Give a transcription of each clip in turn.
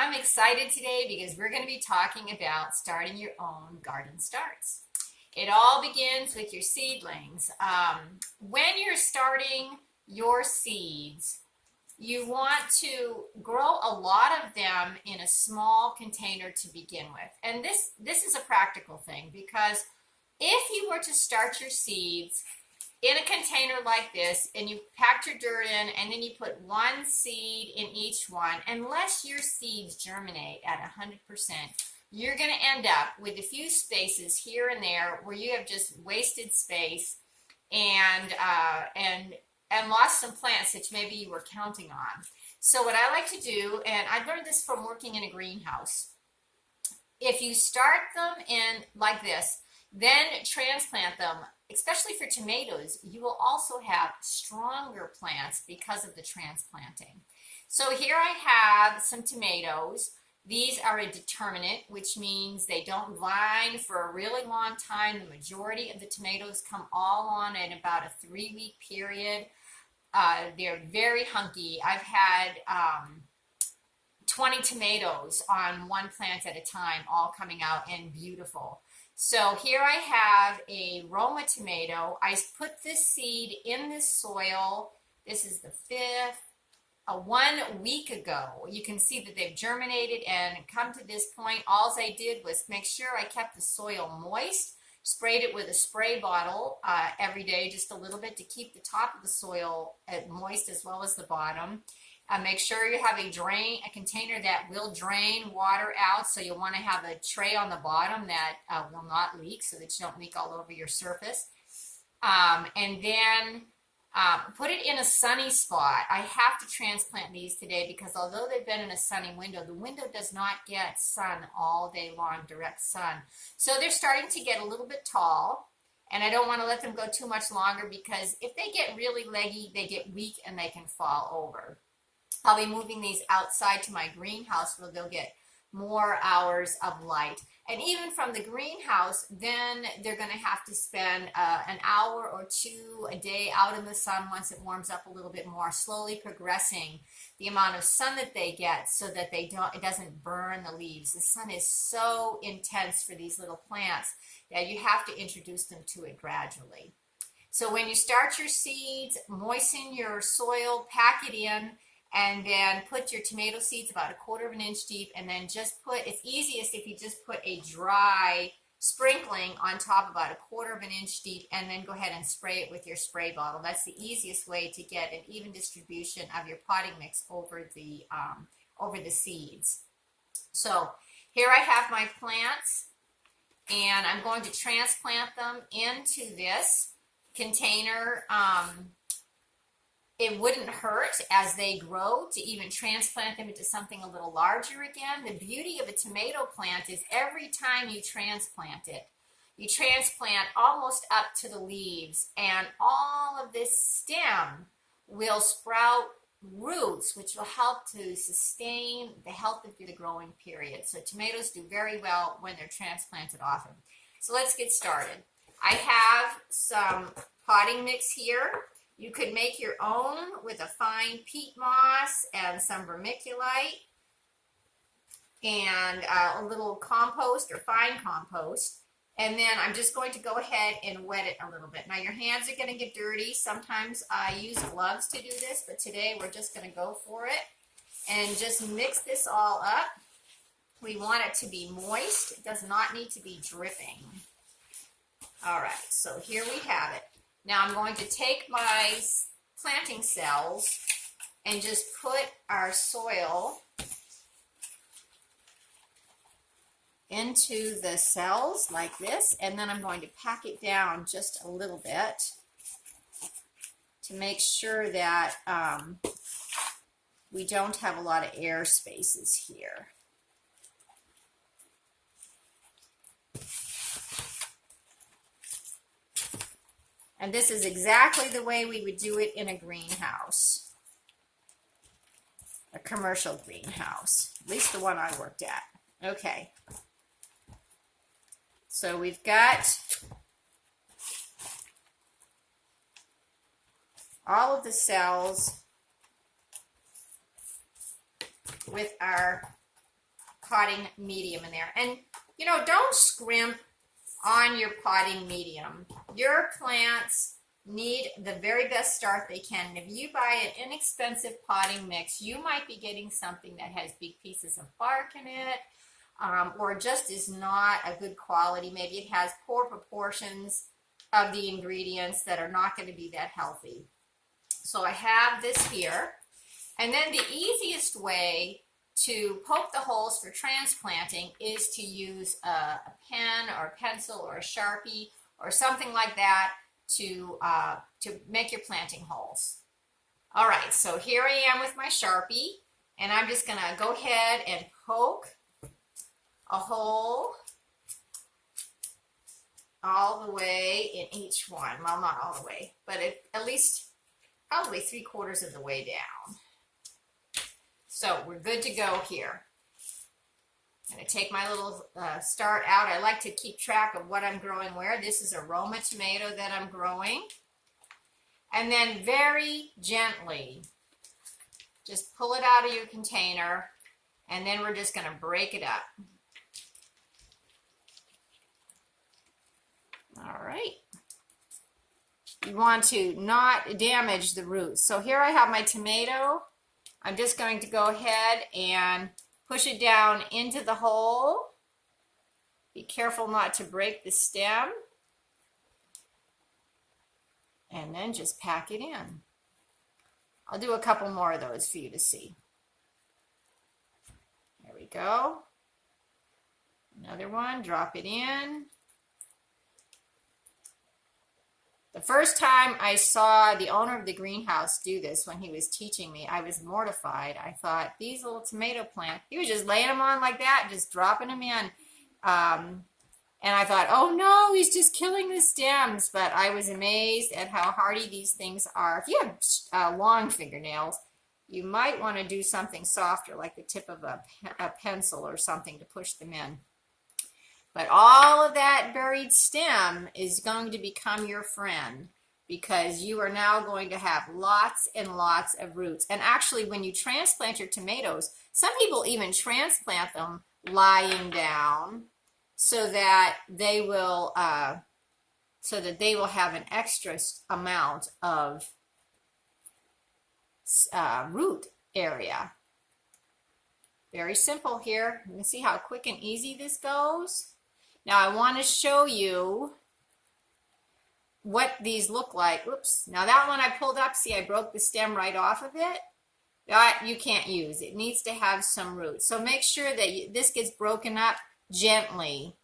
I'm excited today because we're going to be talking about starting your own garden starts. It all begins with your seedlings. When you're starting your seeds, you want to grow a lot of them in a small container to begin with. And this is a practical thing because if you were to start your seeds in a container like this and you packed your dirt in and then you put one seed in each one, unless your seeds germinate at 100%, you're going to end up with a few spaces here and there where you have just wasted space and lost some plants that maybe you were counting on. So what I like to do, and I learned this from working in a greenhouse, if you start them in like this, then transplant them, especially for tomatoes, you will also have stronger plants because of the transplanting. So here I have some tomatoes. These are a determinate, which means they don't vine for a really long time. The majority of the tomatoes come all on in about a 3-week period. They're very hunky. I've had 20 tomatoes on one plant at a time, all coming out and beautiful. So here I have a Roma tomato. I put this seed in this soil. This is the 5th, 1 week ago. You can see that they've germinated and come to this point. All I did was make sure I kept the soil moist, sprayed it with a spray bottle every day, just a little bit to keep the top of the soil moist as well as the bottom. Make sure you have a container that will drain water out. So you'll want to have a tray on the bottom that will not leak so that you don't leak all over your surface. And then put it in a sunny spot. I have to transplant these today because although they've been in a sunny window, the window does not get sun all day long, direct sun. So they're starting to get a little bit tall. And I don't want to let them go too much longer because if they get really leggy, they get weak and they can fall over. I'll be moving these outside to my greenhouse where they'll get more hours of light. And even from the greenhouse, then they're going to have to spend an hour or two a day out in the sun once it warms up a little bit more, slowly progressing the amount of sun that they get so that it doesn't burn the leaves. The sun is so intense for these little plants that you have to introduce them to it gradually. So when you start your seeds, moisten your soil, pack it in, and then put your tomato seeds about 1/4 inch deep, and then just put, it's easiest if you just put a dry sprinkling on top about 1/4 inch deep, and then go ahead and spray it with your spray bottle. That's the easiest way to get an even distribution of your potting mix over the seeds. So here I have my plants, and I'm going to transplant them into this container. It wouldn't hurt as they grow to even transplant them into something a little larger again. The beauty of a tomato plant is every time you transplant it, you transplant almost up to the leaves, and all of this stem will sprout roots, which will help to sustain the health of the growing period. So tomatoes do very well when they're transplanted often. So let's get started. I have some potting mix here. You could make your own with a fine peat moss and some vermiculite and a little compost or fine compost. And then I'm just going to go ahead and wet it a little bit. Now your hands are going to get dirty. Sometimes I use gloves to do this, but today we're just going to go for it and just mix this all up. We want it to be moist. It does not need to be dripping. All right, so here we have it. Now I'm going to take my planting cells and just put our soil into the cells like this, and then I'm going to pack it down just a little bit to make sure that we don't have a lot of air spaces here. And this is exactly the way we would do it in a greenhouse, a commercial greenhouse, at least the one I worked at. Okay. So we've got all of the cells with our potting medium in there. And, you know, don't scrimp on your potting medium. Your plants need the very best start they can. And if you buy an inexpensive potting mix, you might be getting something that has big pieces of bark in it, or just is not a good quality. Maybe it has poor proportions of the ingredients that are not going to be that healthy. So I have this here. And then the easiest way to poke the holes for transplanting is to use a pen or a pencil or a Sharpie or something like that to make your planting holes. All right, so here I am with my Sharpie, and I'm just gonna go ahead and poke a hole all the way in each one. Well, not all the way, but at least probably 3/4 of the way down. So we're good to go here. I'm going to take my little start out. I like to keep track of what I'm growing where. This is a Roma tomato that I'm growing. And then very gently, just pull it out of your container, and then we're just going to break it up. All right. You want to not damage the roots. So here I have my tomato. I'm just going to go ahead and push it down into the hole. Be careful not to break the stem. And then just pack it in. I'll do a couple more of those for you to see. There we go. Another one, drop it in. The first time I saw the owner of the greenhouse do this when he was teaching me, I was mortified. I thought, these little tomato plants, he was just laying them on like that, just dropping them in. And I thought, oh no, he's just killing the stems. But I was amazed at how hardy these things are. If you have long fingernails, you might want to do something softer, like the tip of a pencil or something to push them in. But all of that buried stem is going to become your friend, because you are now going to have lots and lots of roots. And actually, when you transplant your tomatoes, some people even transplant them lying down so that they will have an extra amount of root area. Very simple here. You can see how quick and easy this goes. Now I want to show you what these look like. Oops. Now that one I pulled up, see I broke the stem right off of it. That you can't use. It needs to have some roots. So make sure that this gets broken up gently,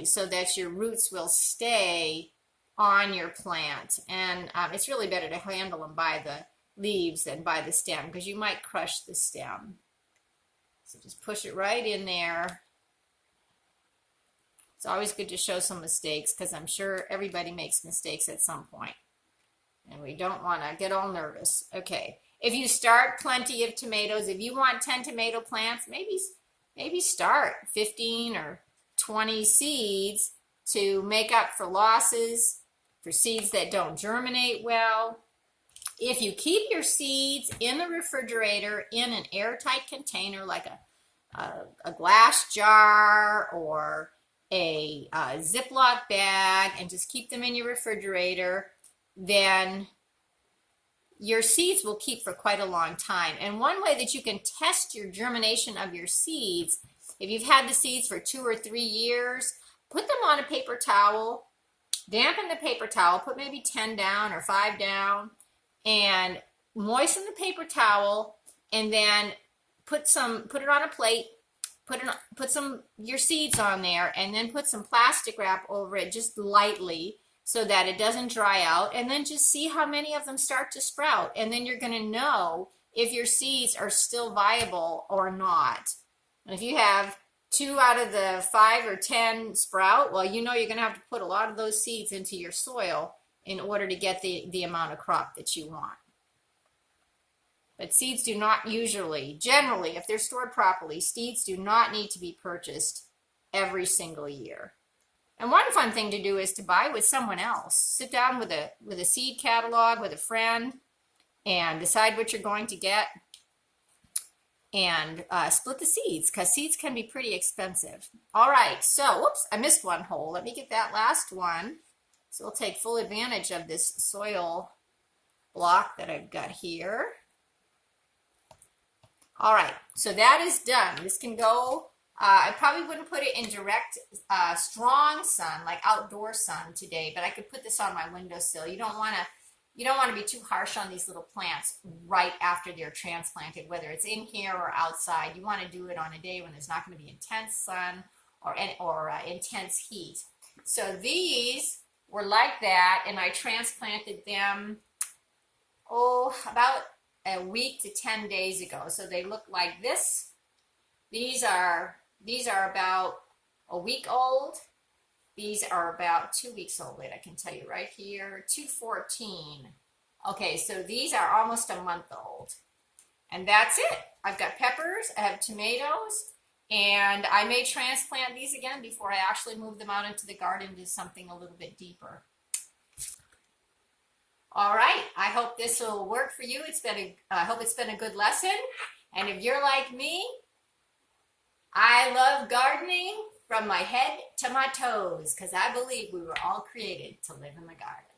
so that your roots will stay on your plant. And it's really better to handle them by the leaves than by the stem, because you might crush the stem. So just push it right in there. It's always good to show some mistakes, because I'm sure everybody makes mistakes at some point. And we don't want to get all nervous. Okay, if you start plenty of tomatoes, if you want 10 tomato plants, maybe start 15 or 20 seeds to make up for losses, for seeds that don't germinate well. If you keep your seeds in the refrigerator in an airtight container, like a glass jar or a Ziploc bag, and just keep them in your refrigerator, then your seeds will keep for quite a long time. And one way that you can test your germination of your seeds, if you've had the seeds for 2 or 3 years, put them on a paper towel, dampen the paper towel, put maybe 10 down or 5 down, and moisten the paper towel, and then put it on a plate, put some your seeds on there, and then put some plastic wrap over it just lightly so that it doesn't dry out, and then just see how many of them start to sprout. And then you're going to know if your seeds are still viable or not. And if you have 2 out of the 5 or 10 sprout, well, you know you're going to have to put a lot of those seeds into your soil in order to get the amount of crop that you want. But seeds do not generally, if they're stored properly, seeds do not need to be purchased every single year. And one fun thing to do is to buy with someone else. Sit down with a seed catalog with a friend and decide what you're going to get. and split the seeds, because seeds can be pretty expensive. All right, so whoops, I missed one hole. Let me get that last one. So we'll take full advantage of this soil block that I've got here. All right, so that is done. This can go, I probably wouldn't put it in direct, strong sun, like outdoor sun today, but I could put this on my windowsill. You don't want to be too harsh on these little plants right after they're transplanted, whether it's in here or outside. You want to do it on a day when there's not going to be intense sun or intense heat. So these were like that, and I transplanted them, about a week to 10 days ago. So they look like this. These are about a week old. These are about 2 weeks old. Wait, I can tell you right here, 214. Okay, so these are almost a month old. And that's it. I've got peppers, I have tomatoes, and I may transplant these again before I actually move them out into the garden to something a little bit deeper. All right, I hope this will work for you. I hope it's been a good lesson. And if you're like me, I love gardening from my head to my toes, because I believe we were all created to live in the garden.